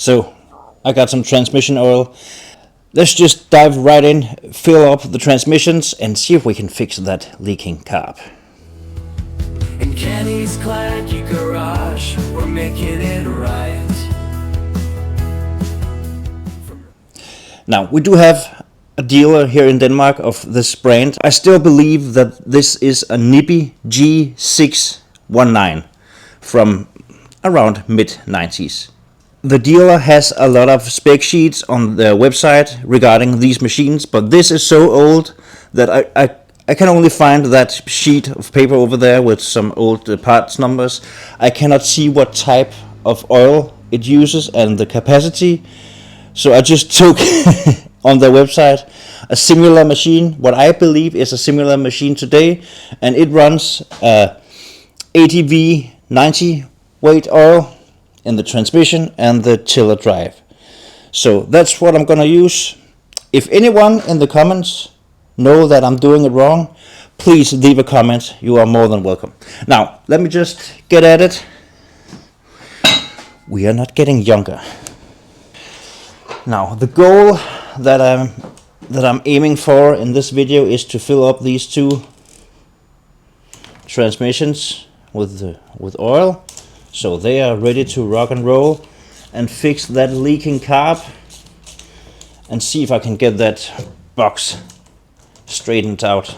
So I got some transmission oil. Let's just dive right in, fill up the transmissions and see if we can fix that leaking carb. In Kenny's Clacky Garage, we're making it right. Now, we do have a dealer here in Denmark of this brand. I still believe that this is a Nibbi G619 from around mid-90s. The dealer has a lot of spec sheets on their website regarding these machines, but this is so old that I can only find that sheet of paper over there with some old parts numbers. I cannot see what type of oil it uses and the capacity. So I just took on their website a similar machine, what I believe is a similar machine today, and it runs ATV 90 weight oil in the transmission and the tiller drive. So that's what I'm gonna use. If anyone in the comments know that I'm doing it wrong, please leave a comment. You are more than welcome. Now let me just get at it. We are not getting younger. Now the goal that I'm aiming for in this video is to fill up these two transmissions with oil, so they are ready to rock and roll, and fix that leaking carb and see if I can get that box straightened out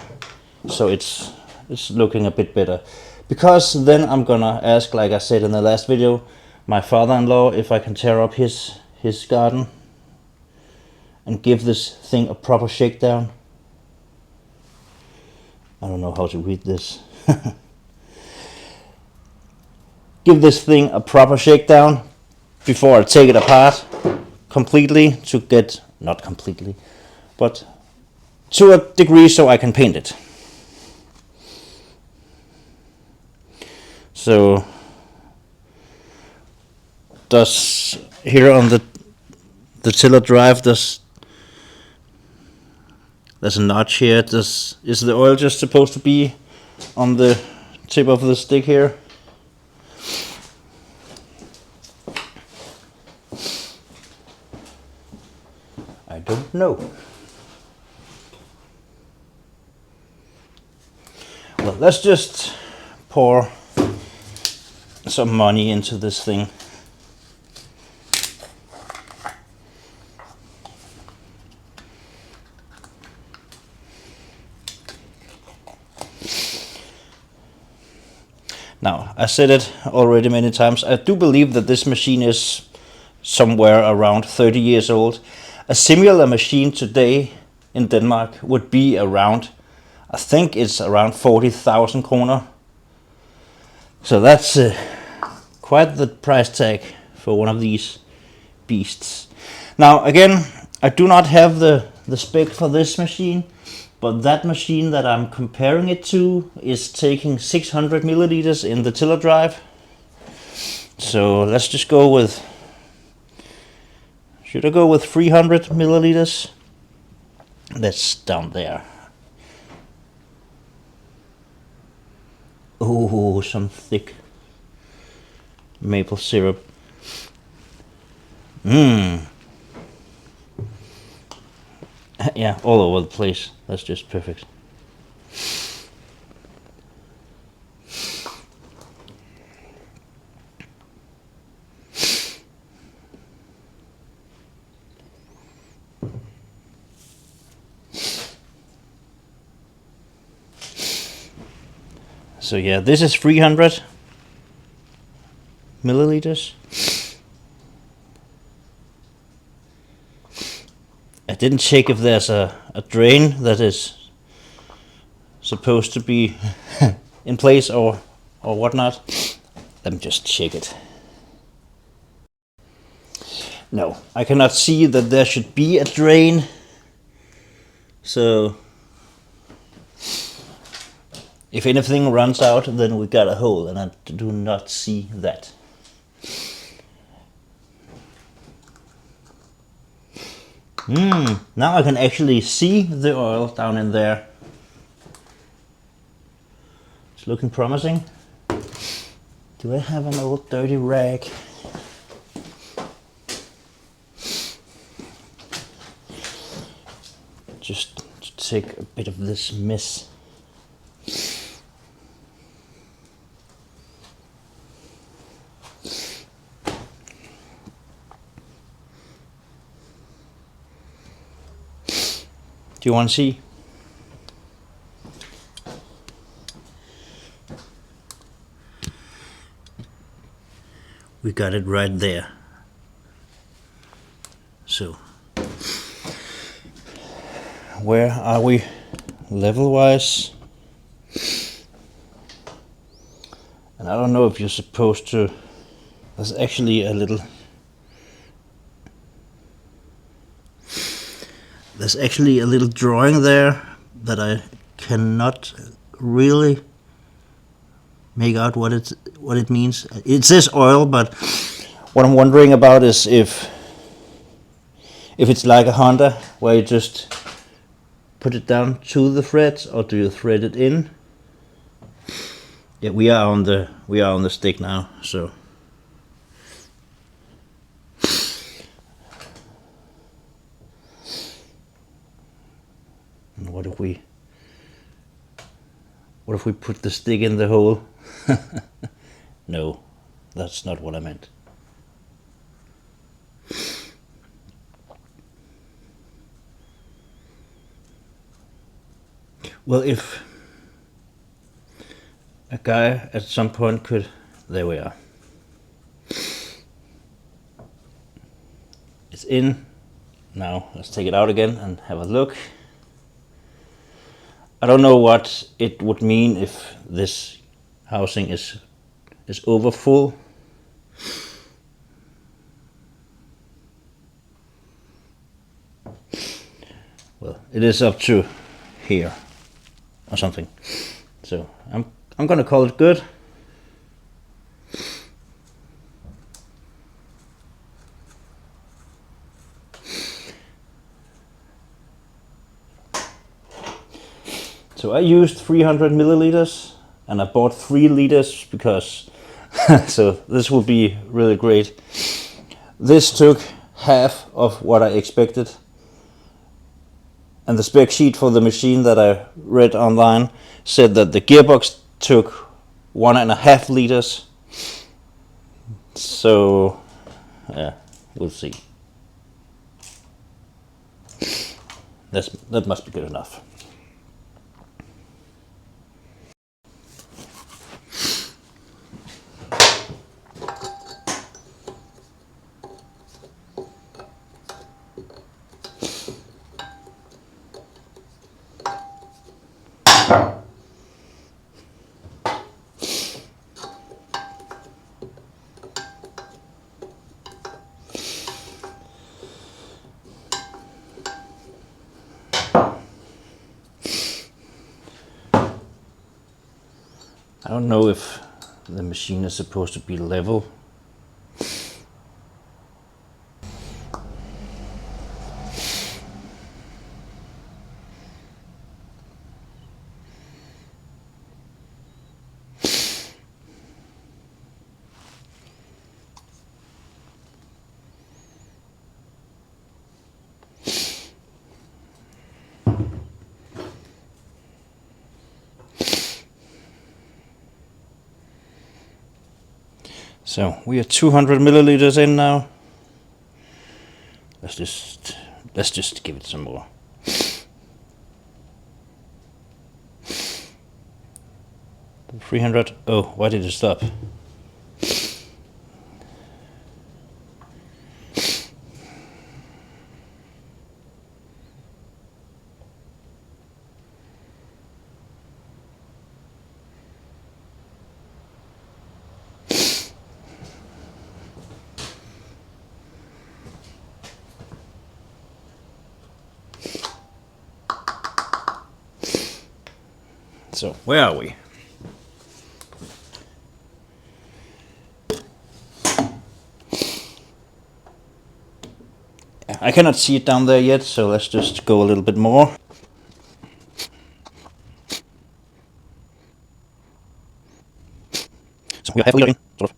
so it's looking a bit better. Because then I'm gonna ask, like I said in the last video, my father-in-law if I can tear up his garden and give this thing a proper shakedown. I don't know how to read this. Give this thing a proper shakedown before I take it apart completely, to get, not completely, but to a degree so I can paint it. So does here on the tiller drive, there's a notch here. Is the oil just supposed to be on the tip of the stick here? I don't know. Well, let's just pour some money into this thing. Now, I said it already many times, I do believe that this machine is somewhere around 30 years old. A similar machine today in Denmark would be around, I think it's around 40,000 kroner. So that's quite the price tag for one of these beasts. Now again, I do not have the spec for this machine, but that machine that I'm comparing it to is taking 600 milliliters in the tiller drive. So let's just go with, should I go with 300 milliliters? That's down there. Oh, some thick maple syrup. Yeah, all over the place. That's just perfect. So yeah, this is 300 milliliters. I didn't check if there's a drain that is supposed to be in place or whatnot. Let me just check it. No, I cannot see that there should be a drain. So if anything runs out, then we got a hole, and I do not see that. Now I can actually see the oil down in there. It's looking promising. Do I have an old dirty rag? just take a bit of this mess. Do you want to see? We got it right there. So, where are we level-wise? And I don't know if you're supposed to. There's actually a little. There's actually a little drawing there that I cannot really make out what it means. It says oil, but what I'm wondering about is if it's like a Honda where you just put it down to the threads, or do you thread it in? Yeah, we are on the stick now, so. And what if we put the stick in the hole? No, that's not what I meant. Well, if a guy at some point could, there we are. It's in. Now let's take it out again and have a look. I don't know what it would mean if this housing is over full. Well, it is up to here or something. So I'm gonna call it good. So I used 300 milliliters and I bought 3 liters because so this will be really great. This took half of what I expected, and the spec sheet for the machine that I read online said that the gearbox took 1.5 liters. So yeah, we'll see. That must be good enough. I don't know if the machine is supposed to be level. So we are 200 milliliters in now. Let's just give it some more. The 300. Oh, why did it stop? So where are we? I cannot see it down there yet, so let's just go a little bit more. So we are halfway in, sort of.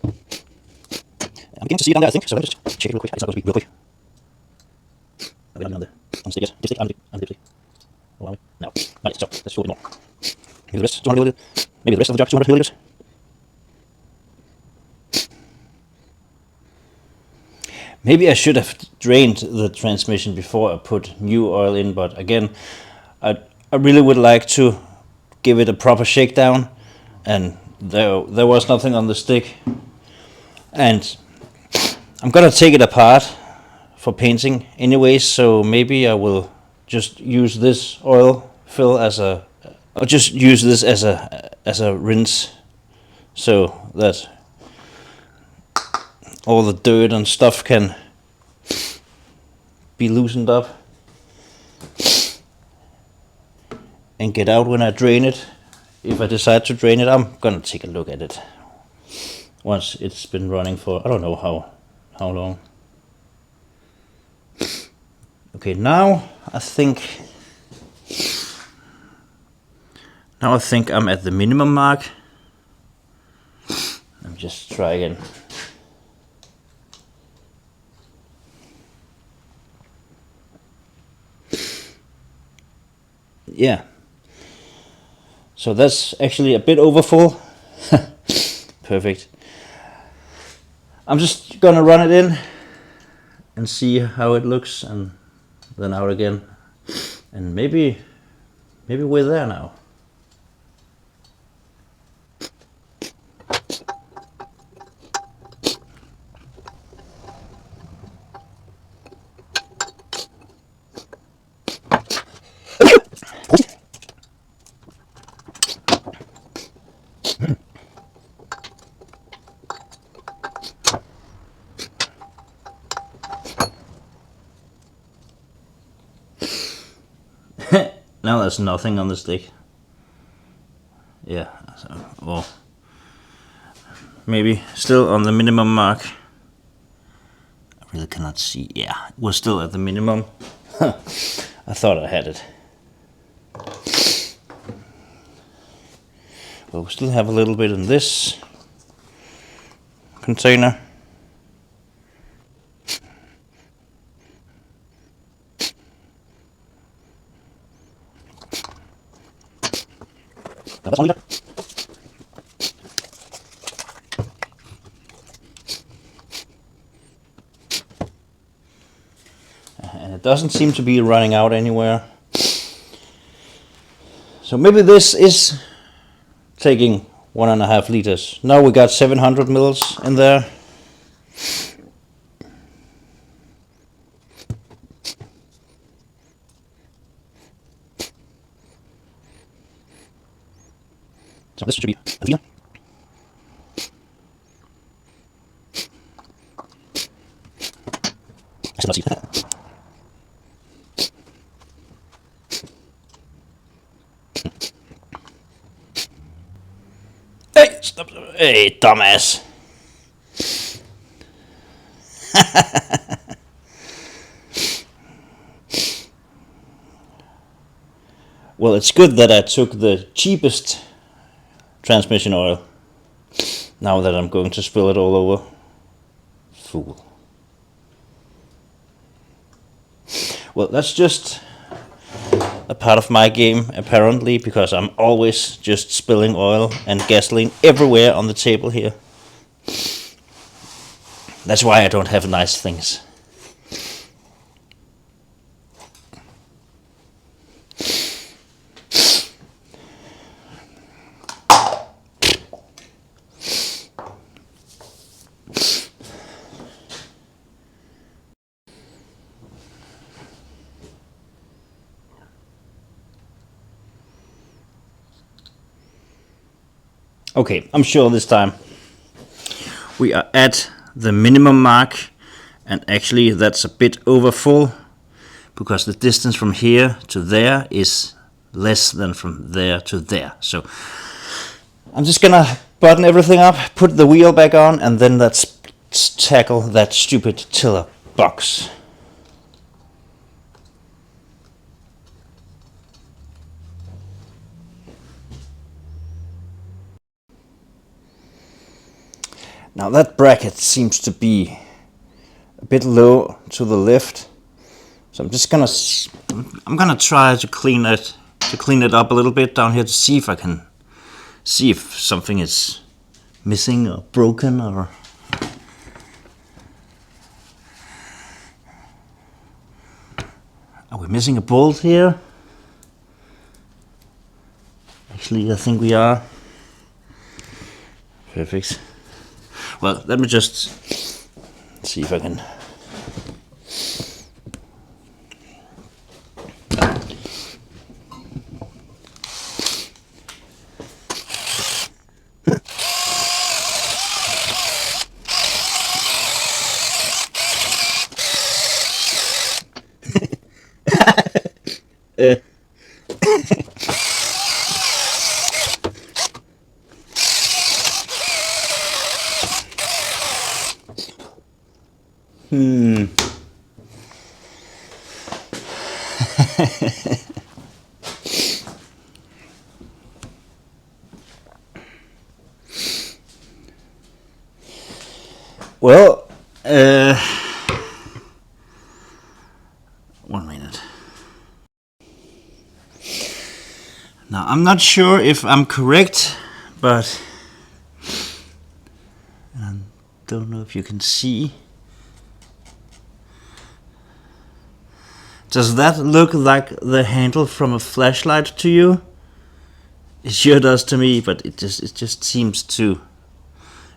I'm beginning to see it down there, I think, so let me just check it real quick. It's not going to be real quick. I'll get down there. Unstick it. Dipstick, undipstick. No, not yet. So let's do a bit more. Maybe the rest 200 milliliters. Maybe the rest of the jar 200 milliliters. Maybe I should have drained the transmission before I put new oil in, but again, I really would like to give it a proper shakedown, and there was nothing on the stick. And I'm gonna take it apart for painting anyways, so maybe I will just use this oil fill I'll just use this as a rinse, so that all the dirt and stuff can be loosened up and get out when I drain it. If I decide to drain it, I'm gonna take a look at it once it's been running for I don't know how long. Okay, now I think I'm at the minimum mark. Let me just try again. Yeah. So that's actually a bit overfull. Perfect. I'm just gonna run it in and see how it looks, and then out again. And maybe we're there now. Now there's nothing on the stick. Yeah, so, well, maybe still on the minimum mark. I really cannot see. Yeah, we're still at the minimum. I thought I had it. Well, we still have a little bit in this container. And it doesn't seem to be running out anywhere. So maybe this is taking 1.5 liters. Now we got 700 mils in there. So this should be a liter. I still not see that. Hey, stop! Hey, dumbass! Well, it's good that I took the cheapest transmission oil. Now that I'm going to spill it all over. Fool. Well, that's just a part of my game, apparently, because I'm always just spilling oil and gasoline everywhere on the table here. That's why I don't have nice things. Okay, I'm sure this time we are at the minimum mark, and actually that's a bit over full because the distance from here to there is less than from there to there. So I'm just gonna button everything up, put the wheel back on, and then let's tackle that stupid tiller box. Now that bracket seems to be a bit low to the left, So I'm just gonna I'm gonna try to clean it up a little bit down here to see if I can see if something is missing or broken or. Are we missing a bolt here? Actually, I think we are. Perfect. Well, let me just see if I can. Well, 1 minute. Now, I'm not sure if I'm correct, but I don't know if you can see. Does that look like the handle from a flashlight to you? It sure does to me, but it just seems to.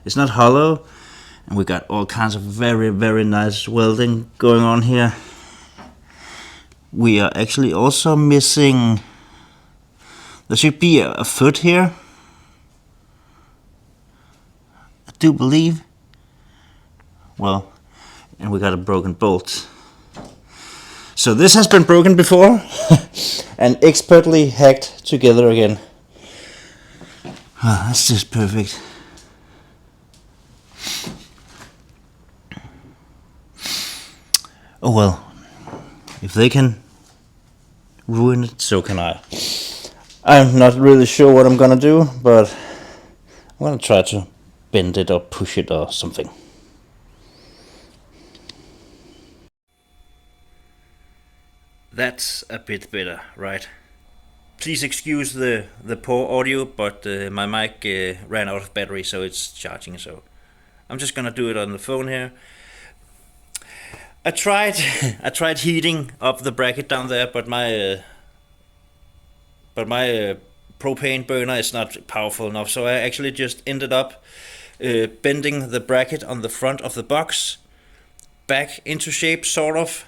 It's not hollow, and we got all kinds of very, very nice welding going on here. We are actually also missing. There should be a foot here. I do believe. Well, and we got a broken bolt. So this has been broken before and expertly hacked together again. Oh, that's just perfect. Oh well, if they can ruin it, so can I. I'm not really sure what I'm gonna do, but I'm gonna try to bend it or push it or something. That's a bit better, right? Please excuse the poor audio, but my mic ran out of battery, so it's charging. So I'm just gonna do it on the phone here. I tried heating up the bracket down there, but my propane burner is not powerful enough. So I actually just ended up bending the bracket on the front of the box back into shape, sort of.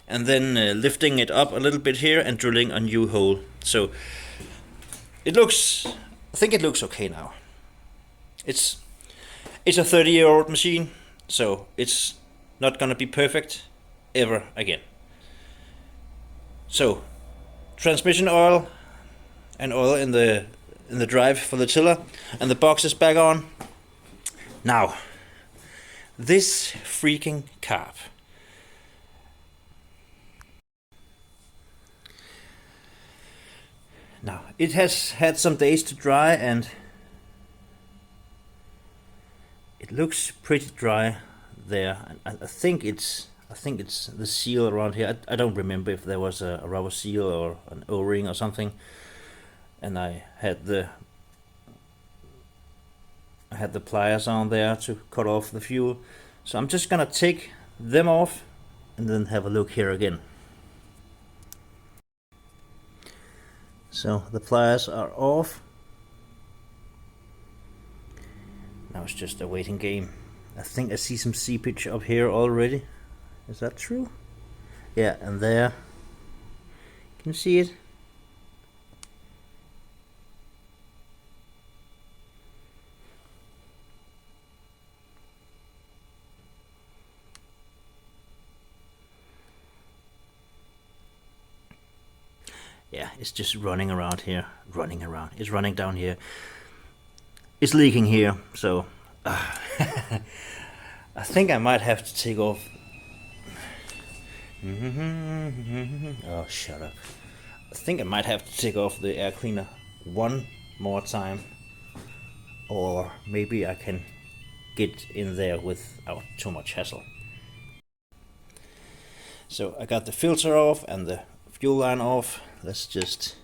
And then lifting it up a little bit here and drilling a new hole. So I think it looks okay now. It's a 30-year-old machine, so it's not gonna be perfect ever again. So transmission oil and oil in the drive for the tiller, and the box is back on. Now, this freaking carb. Now, it has had some days to dry and it looks pretty dry there. I think it's the seal around here. I don't remember if there was a rubber seal or an O-ring or something. And I had the pliers on there to cut off the fuel. So I'm just gonna take them off and then have a look here again. So the pliers are off. Now it's just a waiting game. I think I see some seepage up here already. Is that true? Yeah, and there. Can you see it? Yeah, it's just running around here. Running around. It's running down here. It's leaking here, so I think I might have to take off. Oh, shut up. I think I might have to take off the air cleaner one more time. Or maybe I can get in there without too much hassle. So I got the filter off and the fuel line off. Let's just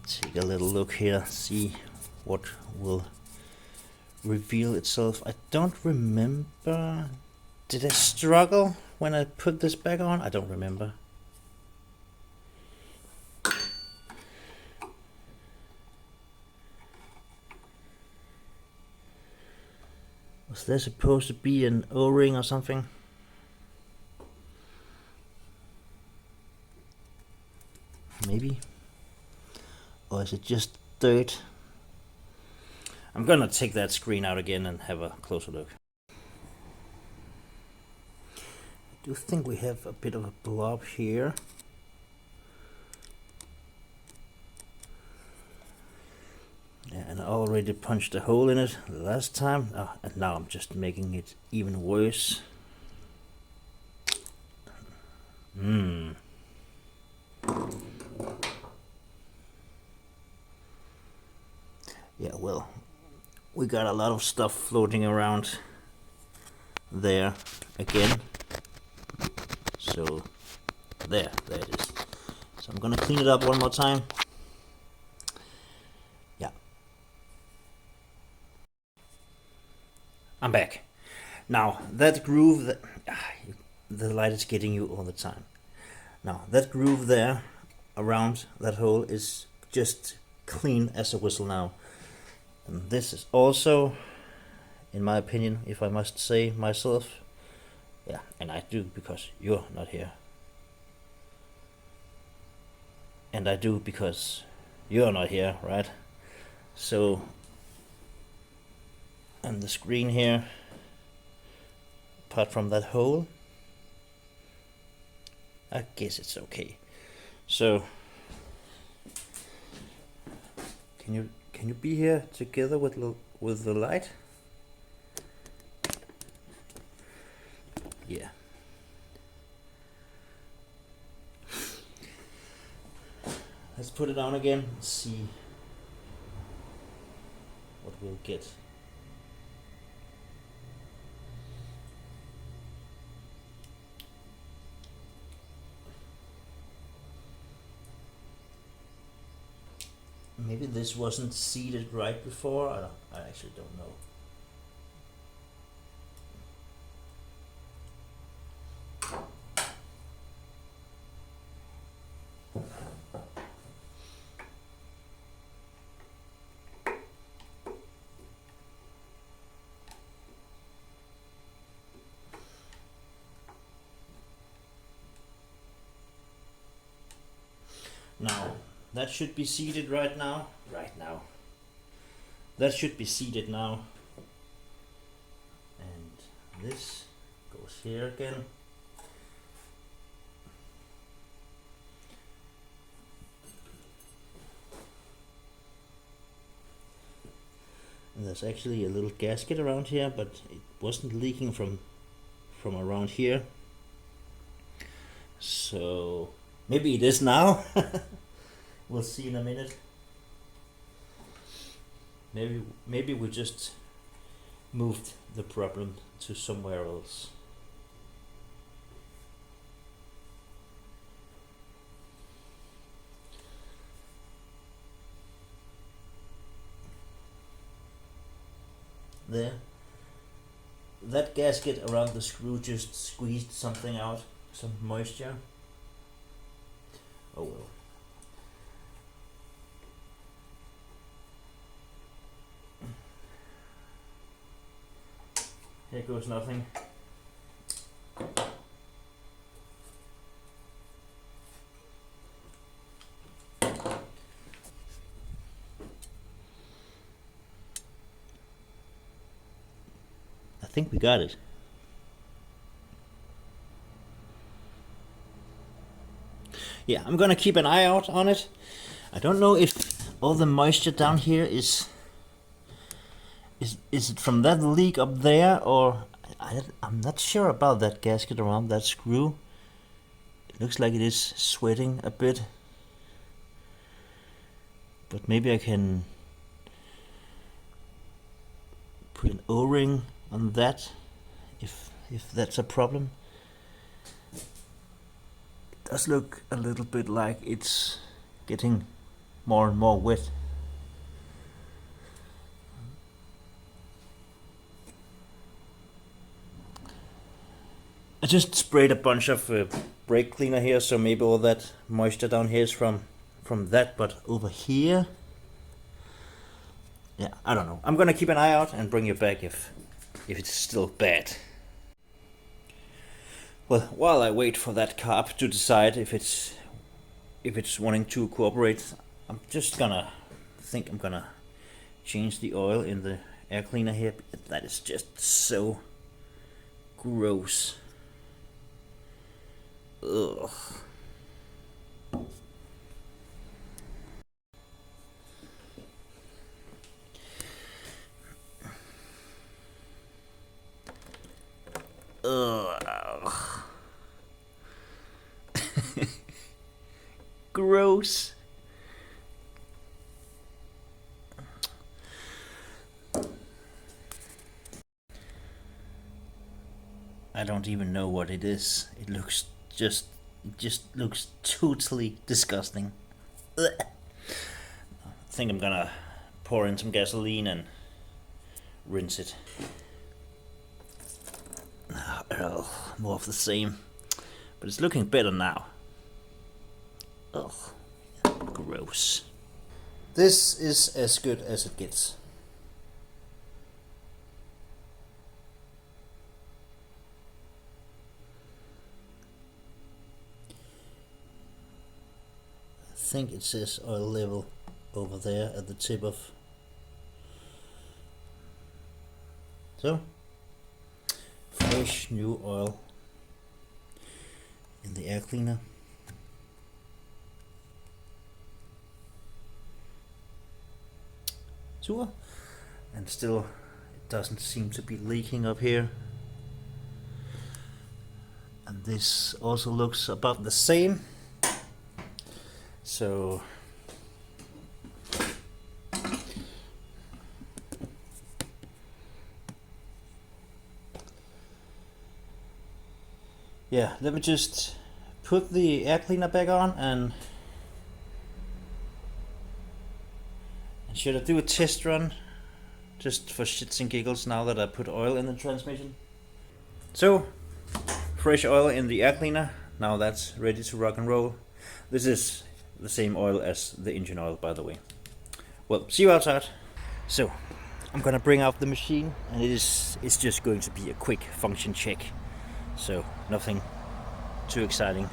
take a little look here, see what will reveal itself. I don't remember. Did I struggle when I put this back on? I don't remember. Was there supposed to be an O-ring or something? Maybe. Or is it just dirt? I'm gonna take that screen out again and have a closer look. I do think we have a bit of a blob here. Yeah, and I already punched a hole in it the last time, and now I'm just making it even worse. Yeah, well, we got a lot of stuff floating around there again. So there it is. So I'm gonna clean it up one more time. Yeah. I'm back. Now that groove, the light is getting you all the time. Now that groove there around that hole is just clean as a whistle now. And this is also, in my opinion, if I must say myself, yeah, and I do because you're not here. And I do because you're not here, right? So, and the screen here, apart from that hole, I guess it's okay. So, can you be here together with the light? Yeah. Let's put it on again and see what we'll get. Maybe this wasn't seated right before. I actually don't know. Now, that should be seated right now. That should be seated now. And this goes here again. And there's actually a little gasket around here, but it wasn't leaking from around here. So maybe it is now. We'll see in a minute. Maybe we just moved the problem to somewhere else. There. That gasket around the screw just squeezed something out, some moisture. Oh well. Here goes nothing. I think we got it. Yeah, I'm gonna keep an eye out on it. I don't know if all the moisture down here is it from that leak up there, or I'm not sure about that gasket around that screw. It looks like it is sweating a bit, but maybe I can put an O-ring on that if that's a problem. does look a little bit like it's getting more and more wet. I just sprayed a bunch of brake cleaner here, so maybe all that moisture down here is from that, but over here, yeah, I don't know. I'm gonna keep an eye out and bring you back if it's still bad. Well, while I wait for that carb to decide if it's wanting to cooperate, I'm gonna change the oil in the air cleaner here. That is just so gross. Ugh. Ugh. Gross. I don't even know what it is. It just looks totally disgusting. Ugh. I think I'm gonna pour in some gasoline and rinse it. More of the same, but it's looking better now. Ugh, gross. This is as good as it gets. I think it says oil level over there at the tip of. So, fresh new oil in the air cleaner. Super. And still, it doesn't seem to be leaking up here. And this also looks about the same. So yeah, let me just put the air cleaner back on and should I do a test run just for shits and giggles now that I put oil in the transmission? So, fresh oil in the air cleaner. Now that's ready to rock and roll. This is the same oil as the engine oil, by the way. Well, see you outside. So, I'm gonna bring out the machine, and it's just going to be a quick function check. So, nothing too exciting.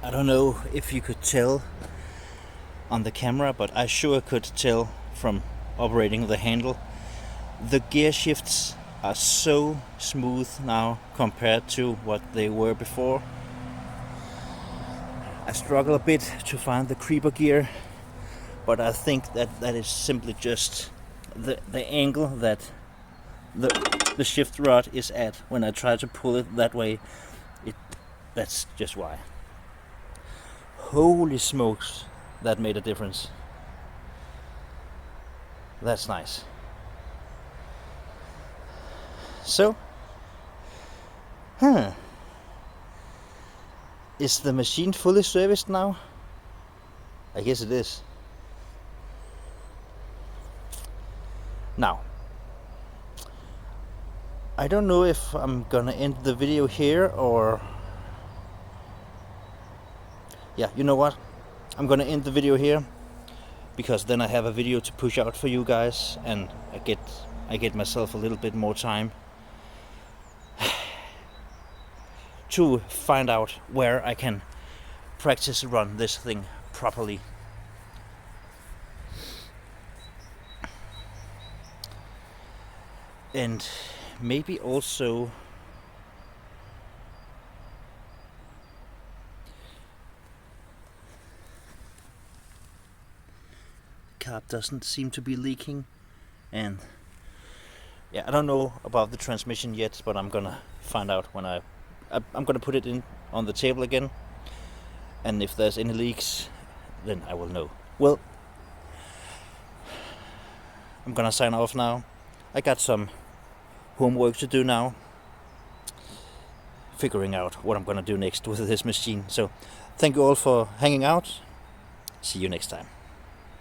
I don't know if you could tell, on the camera, but I sure could tell from operating the handle. The gear shifts are so smooth now compared to what they were before. I struggle a bit to find the creeper gear, but I think that is simply just the angle that the shift rod is at when I try to pull it that way. That's just why. Holy smokes, that made a difference. That's nice. So, is the machine fully serviced now? I guess it is. Now, I don't know if I'm gonna end the video here or... Yeah, you know what? I'm gonna end the video here, because then I have a video to push out for you guys, and I get myself a little bit more time to find out where I can practice run this thing properly. And maybe also the carb doesn't seem to be leaking, and yeah, I don't know about the transmission yet, but I'm gonna find out when I'm gonna put it in on the table again, and if there's any leaks, then I will know. Well, I'm gonna sign off now. I got some homework to do now, figuring out what I'm gonna do next with this machine. So thank you all for hanging out. See you next time.